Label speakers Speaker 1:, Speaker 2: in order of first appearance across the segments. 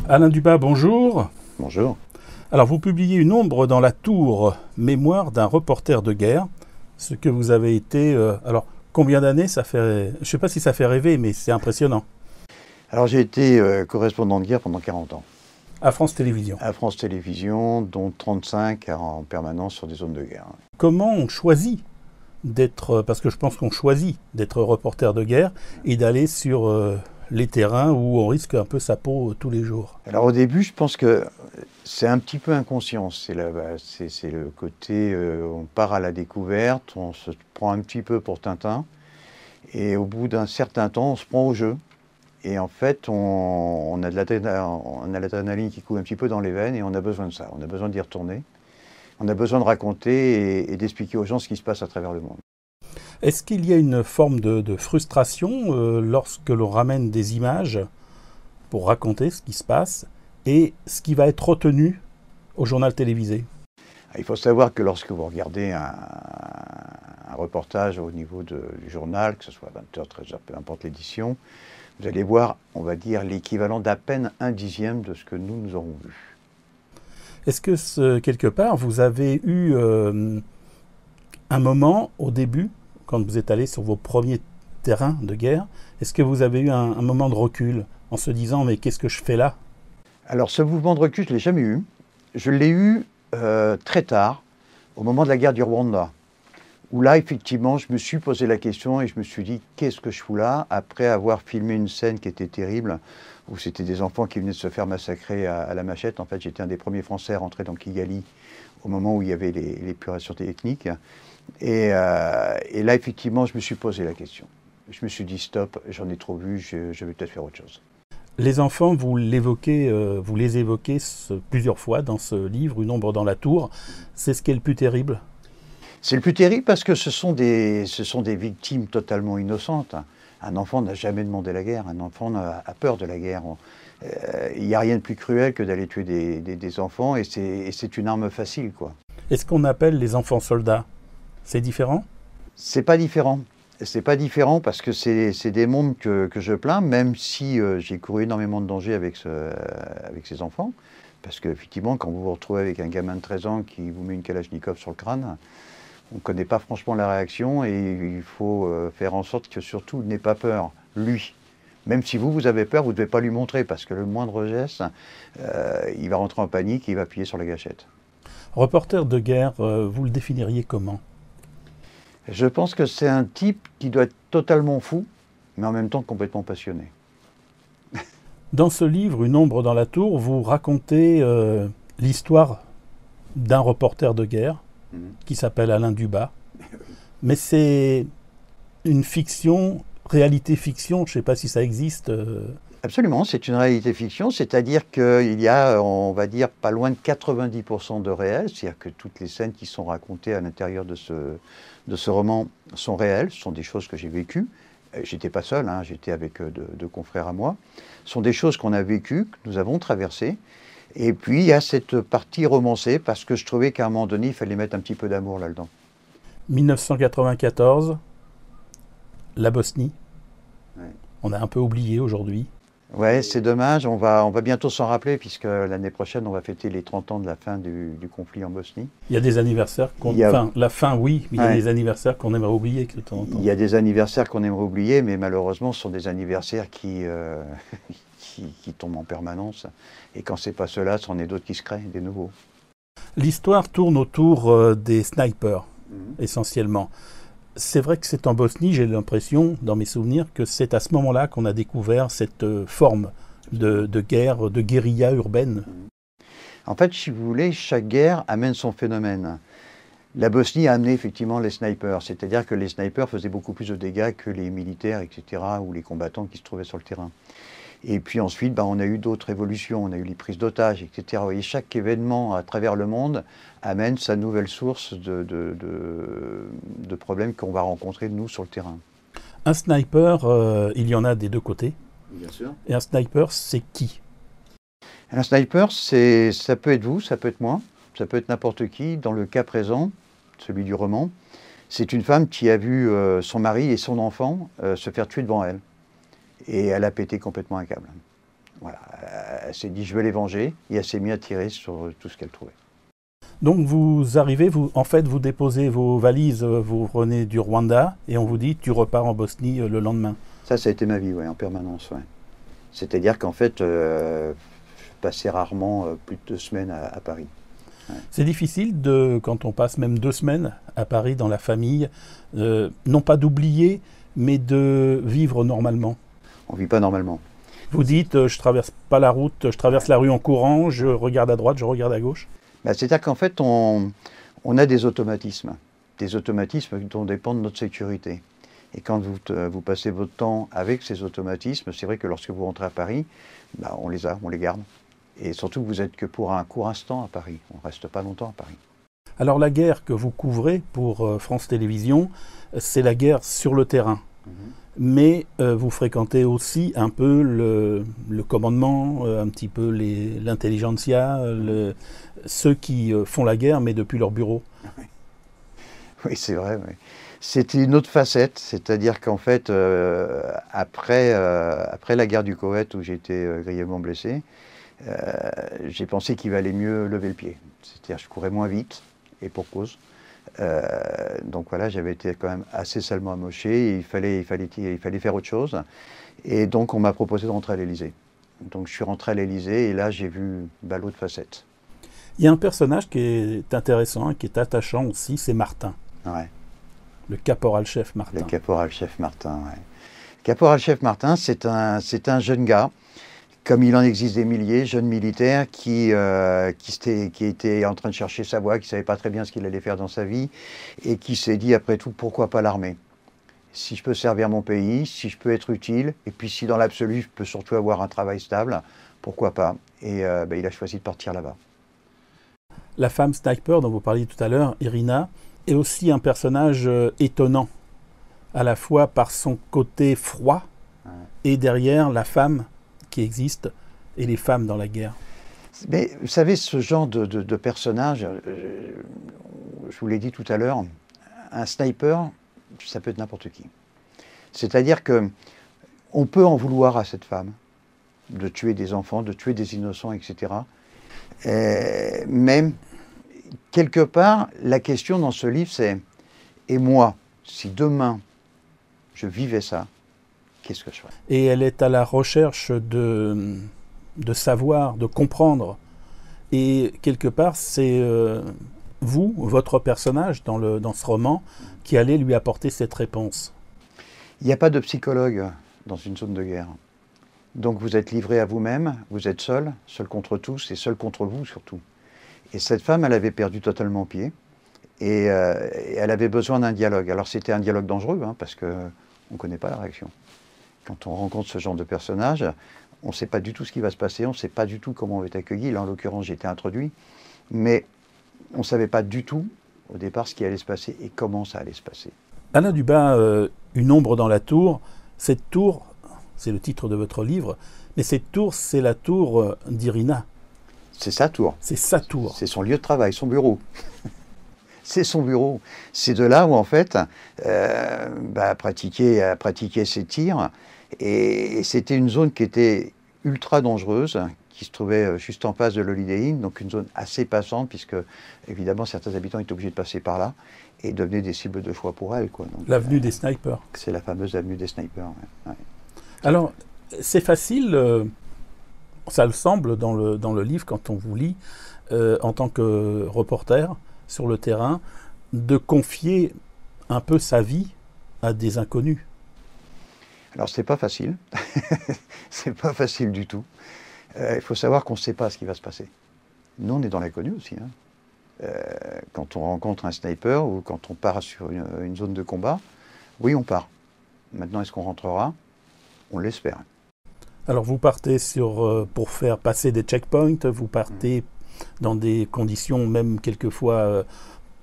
Speaker 1: Alain Dubas, bonjour.
Speaker 2: Bonjour.
Speaker 1: Alors, vous publiez Une ombre dans la tour, mémoire d'un reporter de guerre. Ce que vous avez été... alors, combien d'années ça fait... Je ne sais pas si ça fait rêver, mais c'est impressionnant.
Speaker 2: Alors j'ai été correspondant de guerre pendant 40 ans.
Speaker 1: À France Télévisions.
Speaker 2: À France Télévisions, dont 35 en permanence sur des zones de guerre.
Speaker 1: Comment on choisit d'être... Parce que je pense qu'on choisit d'être reporter de guerre et d'aller sur les terrains où on risque un peu sa peau tous les jours.
Speaker 2: Alors au début, je pense que c'est un petit peu inconscient. C'est le côté, on part à la découverte, on se prend un petit peu pour Tintin. Et au bout d'un certain temps, on se prend au jeu. Et en fait, on a l'adrénaline qui coule un petit peu dans les veines et on a besoin de ça. On a besoin d'y retourner. On a besoin de raconter et d'expliquer aux gens ce qui se passe à travers le monde.
Speaker 1: Est-ce qu'il y a une forme de frustration lorsque l'on ramène des images pour raconter ce qui se passe et ce qui va être retenu au journal télévisé?
Speaker 2: Il faut savoir que lorsque vous regardez un reportage au niveau du journal, que ce soit 20h, 13h, peu importe l'édition, vous allez voir, on va dire, l'équivalent d'à peine 1/10 de ce que nous aurons vu.
Speaker 1: Est-ce que, quelque part, vous avez eu un moment au début, quand vous êtes allé sur vos premiers terrains de guerre, est-ce que vous avez eu un moment de recul en se disant « mais qu'est-ce que je fais là ?»
Speaker 2: Alors ce mouvement de recul, je ne l'ai jamais eu. Je l'ai eu très tard, au moment de la guerre du Rwanda, où là, effectivement, je me suis posé la question et je me suis dit « qu'est-ce que je fous là ?» après avoir filmé une scène qui était terrible, où c'était des enfants qui venaient de se faire massacrer à la machette. En fait, j'étais un des premiers Français à rentrer dans Kigali au moment où il y avait l'épurations ethniques. Et là, effectivement, je me suis posé la question. Je me suis dit « stop, j'en ai trop vu, je vais peut-être faire autre chose ».
Speaker 1: Les enfants, vous les évoquez plusieurs fois dans ce livre, Une ombre dans la tour. C'est ce qui est le plus terrible?
Speaker 2: C'est le plus terrible parce que ce sont des victimes totalement innocentes. Un enfant n'a jamais demandé la guerre, un enfant a peur de la guerre. Il n'y a rien de plus cruel que d'aller tuer des enfants et c'est une arme facile, quoi.
Speaker 1: Est-ce qu'on appelle les enfants soldats? C'est différent?
Speaker 2: C'est pas différent. C'est pas différent parce que c'est des mondes que je plains, même si j'ai couru énormément de dangers avec ces enfants. Parce qu'effectivement, quand vous vous retrouvez avec un gamin de 13 ans qui vous met une Kalachnikov sur le crâne, on ne connaît pas franchement la réaction et il faut faire en sorte que surtout il n'ait pas peur, lui. Même si vous avez peur, vous ne devez pas lui montrer parce que le moindre geste, il va rentrer en panique et il va appuyer sur la gâchette.
Speaker 1: Reporter de guerre, vous le définiriez comment?
Speaker 2: Je pense que c'est un type qui doit être totalement fou, mais en même temps complètement passionné.
Speaker 1: Dans ce livre, Une ombre dans la tour, vous racontez l'histoire d'un reporter de guerre qui s'appelle Alain Dubas. Mais c'est une fiction, réalité-fiction, je ne sais pas si ça existe.
Speaker 2: Absolument, c'est une réalité-fiction, c'est-à-dire qu'il y a, on va dire, pas loin de 90% de réel, c'est-à-dire que toutes les scènes qui sont racontées à l'intérieur de ce roman sont réelles, ce sont des choses que j'ai vécues. J'étais pas seul, hein, j'étais avec deux confrères à moi. Ce sont des choses qu'on a vécues, que nous avons traversées. Et puis, il y a cette partie romancée, parce que je trouvais qu'à un moment donné, il fallait mettre un petit peu d'amour là-dedans.
Speaker 1: 1994, la Bosnie.
Speaker 2: Ouais.
Speaker 1: On a un peu oublié aujourd'hui.
Speaker 2: Ouais, c'est dommage, on va bientôt s'en rappeler, puisque l'année prochaine, on va fêter les 30 ans de la fin du conflit en Bosnie.
Speaker 1: Il y a des anniversaires enfin, la fin, oui, mais il y a des anniversaires qu'on aimerait oublier de temps en temps.
Speaker 2: Il y a des anniversaires qu'on aimerait oublier, mais malheureusement, ce sont des anniversaires qui tombent en permanence. Et quand c'est pas cela, c'en est d'autres qui se créent, des nouveaux.
Speaker 1: L'histoire tourne autour des snipers, essentiellement. C'est vrai que c'est en Bosnie, j'ai l'impression, dans mes souvenirs, que c'est à ce moment-là qu'on a découvert cette forme de guerre, de guérilla urbaine.
Speaker 2: En fait, si vous voulez, chaque guerre amène son phénomène. La Bosnie a amené effectivement les snipers, c'est-à-dire que les snipers faisaient beaucoup plus de dégâts que les militaires, etc., ou les combattants qui se trouvaient sur le terrain. Et puis ensuite, on a eu d'autres évolutions, on a eu les prises d'otages, etc. Vous voyez, chaque événement à travers le monde amène sa nouvelle source de problèmes qu'on va rencontrer, nous, sur le terrain.
Speaker 1: Un sniper, il y en a des deux côtés.
Speaker 2: Bien sûr.
Speaker 1: Et un sniper, c'est qui?
Speaker 2: Un sniper, ça peut être vous, ça peut être moi, ça peut être n'importe qui. Dans le cas présent, celui du roman, c'est une femme qui a vu son mari et son enfant se faire tuer devant elle. Et elle a pété complètement un câble. Voilà. elle s'est dit, je vais les venger, et elle s'est mise à tirer sur tout ce qu'elle trouvait.
Speaker 1: Donc vous arrivez, en fait vous déposez vos valises, vous revenez du Rwanda, et on vous dit, tu repars en Bosnie le lendemain.
Speaker 2: Ça a été ma vie, ouais, en permanence. Ouais. C'est-à-dire qu'en fait, je passais rarement plus de 2 semaines à Paris. Ouais.
Speaker 1: C'est difficile, quand on passe même 2 semaines à Paris dans la famille, non pas d'oublier, mais de vivre normalement.
Speaker 2: On ne vit pas normalement.
Speaker 1: Vous dites, je traverse pas la route, je traverse la rue en courant, je regarde à droite, je regarde à gauche.
Speaker 2: Bah, c'est-à-dire qu'en fait, on a des automatismes dont dépend notre sécurité. Et quand vous passez votre temps avec ces automatismes, c'est vrai que lorsque vous rentrez à Paris, bah, on les garde. Et surtout, vous n'êtes que pour un court instant à Paris. On ne reste pas longtemps à Paris.
Speaker 1: Alors la guerre que vous couvrez pour France Télévisions, c'est la guerre sur le terrain. Mais vous fréquentez aussi un peu le commandement, un petit peu l'intelligentsia, ceux qui font la guerre, mais depuis leur bureau.
Speaker 2: Oui, c'est vrai. Oui. C'était une autre facette, c'est-à-dire qu'en fait, après la guerre du Koweït, où j'ai été grièvement blessé, j'ai pensé qu'il valait mieux lever le pied. C'est-à-dire que je courais moins vite, et pour cause. Donc voilà, j'avais été quand même assez salement amoché, et il fallait faire autre chose. Et donc on m'a proposé de rentrer à l'Élysée. Donc je suis rentré à l'Élysée, et là j'ai vu l'autre facette.
Speaker 1: Il y a un personnage qui est intéressant, qui est attachant aussi, c'est Martin.
Speaker 2: Ouais.
Speaker 1: Le caporal-chef Martin.
Speaker 2: Le caporal-chef Martin, ouais. Le caporal-chef Martin, c'est un jeune gars, comme il en existe des milliers, jeune militaire qui était en train de chercher sa voie, qui ne savait pas très bien ce qu'il allait faire dans sa vie, et qui s'est dit, après tout, pourquoi pas l'armée? Si je peux servir mon pays, si je peux être utile, et puis si dans l'absolu, je peux surtout avoir un travail stable, pourquoi pas? Et il a choisi de partir là-bas.
Speaker 1: La femme sniper dont vous parliez tout à l'heure, Irina, est aussi un personnage étonnant, à la fois par son côté froid, et derrière la femme qui existe, et les femmes dans la guerre.
Speaker 2: Mais vous savez, ce genre de personnage, je vous l'ai dit tout à l'heure, un sniper, ça peut être n'importe qui. C'est-à-dire que on peut en vouloir à cette femme, de tuer des enfants, de tuer des innocents, etc. Mais quelque part, la question dans ce livre, c'est « Et moi, si demain, je vivais ça, qu'est-ce que je ferais ?»
Speaker 1: Et elle est à la recherche de savoir, de comprendre. Et quelque part, c'est vous, votre personnage dans ce roman, qui allez lui apporter cette réponse.
Speaker 2: Il n'y a pas de psychologue dans une zone de guerre. Donc vous êtes livré à vous-même, vous êtes seul contre tous et seul contre vous surtout. Et cette femme, elle avait perdu totalement pied et elle avait besoin d'un dialogue. Alors c'était un dialogue dangereux parce qu'on ne connaît pas la réaction. Quand on rencontre ce genre de personnage, on ne sait pas du tout ce qui va se passer, on ne sait pas du tout comment on va être accueilli. Là, en l'occurrence, j'ai été introduit, mais on ne savait pas du tout au départ ce qui allait se passer et comment ça allait se passer.
Speaker 1: Alain Dubas, Une ombre dans la tour, cette tour, c'est le titre de votre livre, mais cette tour, c'est la tour d'Irina.
Speaker 2: C'est sa tour.
Speaker 1: C'est sa tour.
Speaker 2: C'est son lieu de travail, son bureau. C'est son bureau. C'est de là où, en fait, pratiquer ses tirs. Et c'était une zone qui était ultra dangereuse, qui se trouvait juste en face de l'Holiday Inn, donc une zone assez passante, puisque, évidemment, certains habitants étaient obligés de passer par là, et devenaient des cibles de choix pour elle.
Speaker 1: L'avenue des snipers.
Speaker 2: C'est la fameuse avenue des snipers, ouais.
Speaker 1: Alors, c'est facile, ça le semble dans le livre, quand on vous lit, en tant que reporter sur le terrain, de confier un peu sa vie à des inconnus.
Speaker 2: Alors, c'est pas facile. C'est pas facile du tout. Il faut savoir qu'on ne sait pas ce qui va se passer. Nous, on est dans l'inconnu aussi. Quand on rencontre un sniper ou quand on part sur une zone de combat, oui, on part. Maintenant, est-ce qu'on rentrera? On l'espère.
Speaker 1: Alors, vous partez pour faire passer des checkpoints, vous partez dans des conditions même quelquefois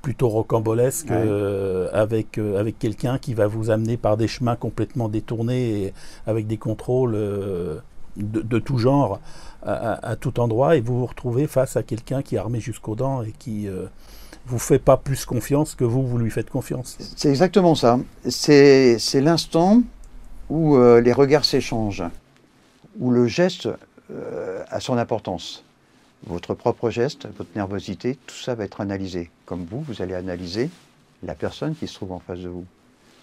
Speaker 1: plutôt rocambolesques, avec quelqu'un qui va vous amener par des chemins complètement détournés et avec des contrôles de tout genre à tout endroit, et vous vous retrouvez face à quelqu'un qui est armé jusqu'aux dents et qui vous fait pas plus confiance que vous lui faites confiance.
Speaker 2: C'est exactement ça. C'est l'instant où les regards s'échangent, où le geste a son importance. Votre propre geste, votre nervosité, tout ça va être analysé. Comme vous allez analyser la personne qui se trouve en face de vous.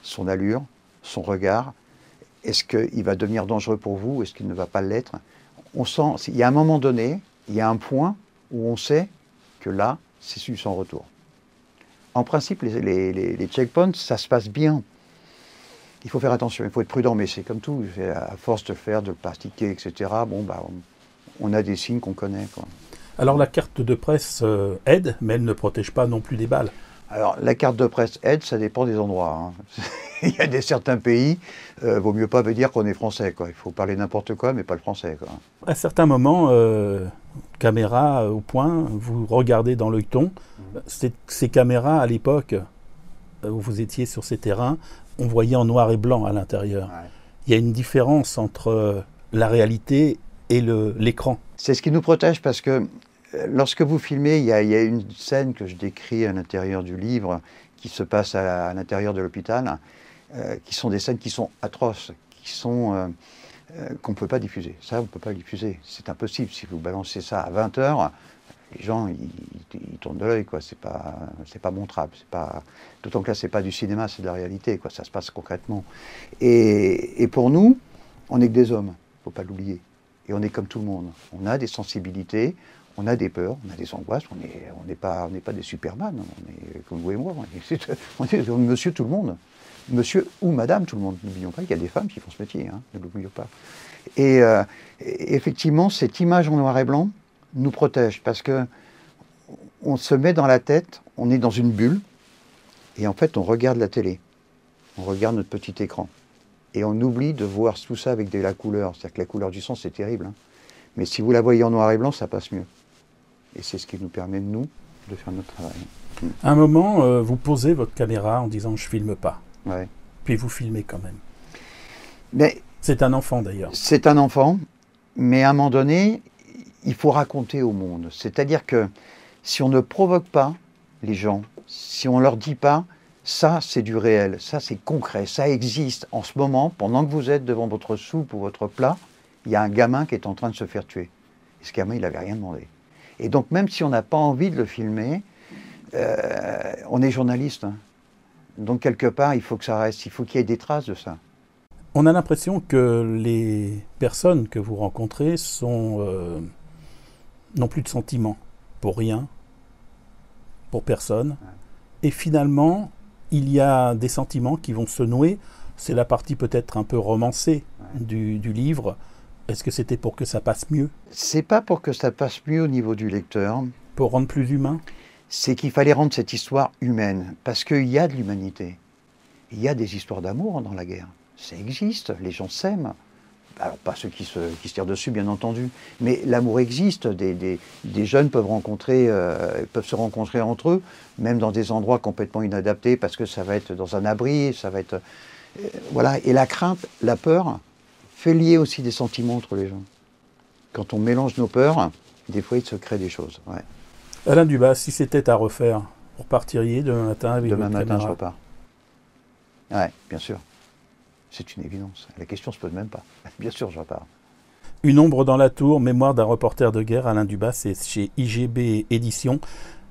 Speaker 2: Son allure, son regard. Est-ce qu'il va devenir dangereux pour vous? Est-ce qu'il ne va pas l'être? On sent, il y a un moment donné, il y a un point où on sait que là, c'est celui sans retour. En principe, les checkpoints, ça se passe bien. Il faut faire attention, il faut être prudent, mais c'est comme tout. À force de le faire, de le pratiquer, etc., bon, bah, on a des signes qu'on connaît, quoi.
Speaker 1: Alors la carte de presse aide, mais elle ne protège pas non plus des balles.
Speaker 2: Alors la carte de presse aide, ça dépend des endroits, hein. Il y a certains pays, vaut mieux pas dire qu'on est français, quoi. Il faut parler n'importe quoi, mais pas le français, quoi.
Speaker 1: À certains moments, caméra au point, vous regardez dans l'œilleton. Ces caméras, à l'époque où vous étiez sur ces terrains, on voyait en noir et blanc à l'intérieur. Ouais. Il y a une différence entre la réalité et l'écran.
Speaker 2: C'est ce qui nous protège parce que lorsque vous filmez, il y a une scène que je décris à l'intérieur du livre qui se passe à l'intérieur de l'hôpital, qui sont des scènes qui sont atroces, qui sont qu'on ne peut pas diffuser. Ça, on ne peut pas le diffuser. C'est impossible. Si vous balancez ça à 20h, les gens, ils tournent de l'œil, quoi. C'est pas montrable. D'autant que là, c'est pas du cinéma, c'est de la réalité, quoi. Ça se passe concrètement. Et pour nous, on n'est que des hommes. Il ne faut pas l'oublier. Et on est comme tout le monde. On a des sensibilités, on a des peurs, on a des angoisses. On n'est pas des Superman. On est comme vous et moi. On est monsieur tout le monde. Monsieur ou madame tout le monde. N'oublions pas qu'il y a des femmes qui font ce métier. Hein, ne l'oublions pas. Et effectivement, cette image en noir et blanc nous protège parce que on se met dans la tête, on est dans une bulle et en fait on regarde la télé. On regarde notre petit écran. Et on oublie de voir tout ça avec de la couleur. C'est-à-dire que la couleur du sang, c'est terrible. Hein. Mais si vous la voyez en noir et blanc, ça passe mieux. Et c'est ce qui nous permet, nous, de faire notre travail.
Speaker 1: À un moment, vous posez votre caméra en disant « je filme pas ».
Speaker 2: Ouais.
Speaker 1: Puis vous filmez quand même.
Speaker 2: Mais
Speaker 1: c'est un enfant d'ailleurs.
Speaker 2: C'est un enfant, mais à un moment donné, il faut raconter au monde. C'est-à-dire que si on ne provoque pas les gens, si on ne leur dit pas ça, c'est du réel, ça, c'est concret, ça existe. En ce moment, pendant que vous êtes devant votre soupe ou votre plat, il y a un gamin qui est en train de se faire tuer. Et ce gamin, il n'avait rien demandé. Et donc, même si on n'a pas envie de le filmer, on est journaliste. Hein. Donc, quelque part, il faut que ça reste, il faut qu'il y ait des traces de ça.
Speaker 1: On a l'impression que les personnes que vous rencontrez n'ont plus de sentiments pour rien, pour personne. Et finalement, il y a des sentiments qui vont se nouer. C'est la partie peut-être un peu romancée du livre. Est-ce que c'était pour que ça passe mieux?
Speaker 2: C'est pas pour que ça passe mieux au niveau du lecteur.
Speaker 1: Pour rendre plus humain?
Speaker 2: C'est qu'il fallait rendre cette histoire humaine. Parce qu'il y a de l'humanité. Il y a des histoires d'amour dans la guerre. Ça existe, les gens s'aiment. Alors pas ceux qui se tirent dessus, bien entendu. Mais l'amour existe. Des jeunes peuvent se rencontrer entre eux, même dans des endroits complètement inadaptés, parce que ça va être dans un abri, ça va être... voilà. Et la crainte, la peur, fait lier aussi des sentiments entre les gens. Quand on mélange nos peurs, des fois il se crée des choses. Ouais.
Speaker 1: Alain Dubas, si c'était à refaire, vous repartiriez demain matin avec votre caméra?
Speaker 2: Demain matin, je repars. Ouais, bien sûr. C'est une évidence. La question ne se pose même pas. Bien sûr, je repars.
Speaker 1: Une ombre dans la tour, mémoire d'un reporter de guerre, Alain Dubas, c'est chez IGB Éditions.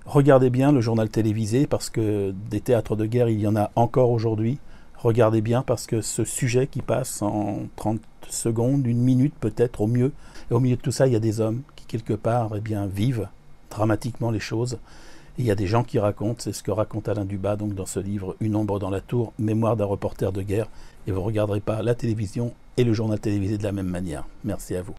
Speaker 1: Regardez bien le journal télévisé, parce que des théâtres de guerre, il y en a encore aujourd'hui. Regardez bien, parce que ce sujet qui passe en 30 secondes, une minute peut-être au mieux, et au milieu de tout ça, il y a des hommes qui, quelque part, vivent dramatiquement les choses. Et il y a des gens qui racontent, c'est ce que raconte Alain Dubas donc dans ce livre « Une ombre dans la tour, mémoire d'un reporter de guerre ». Et vous ne regarderez pas la télévision et le journal télévisé de la même manière. Merci à vous.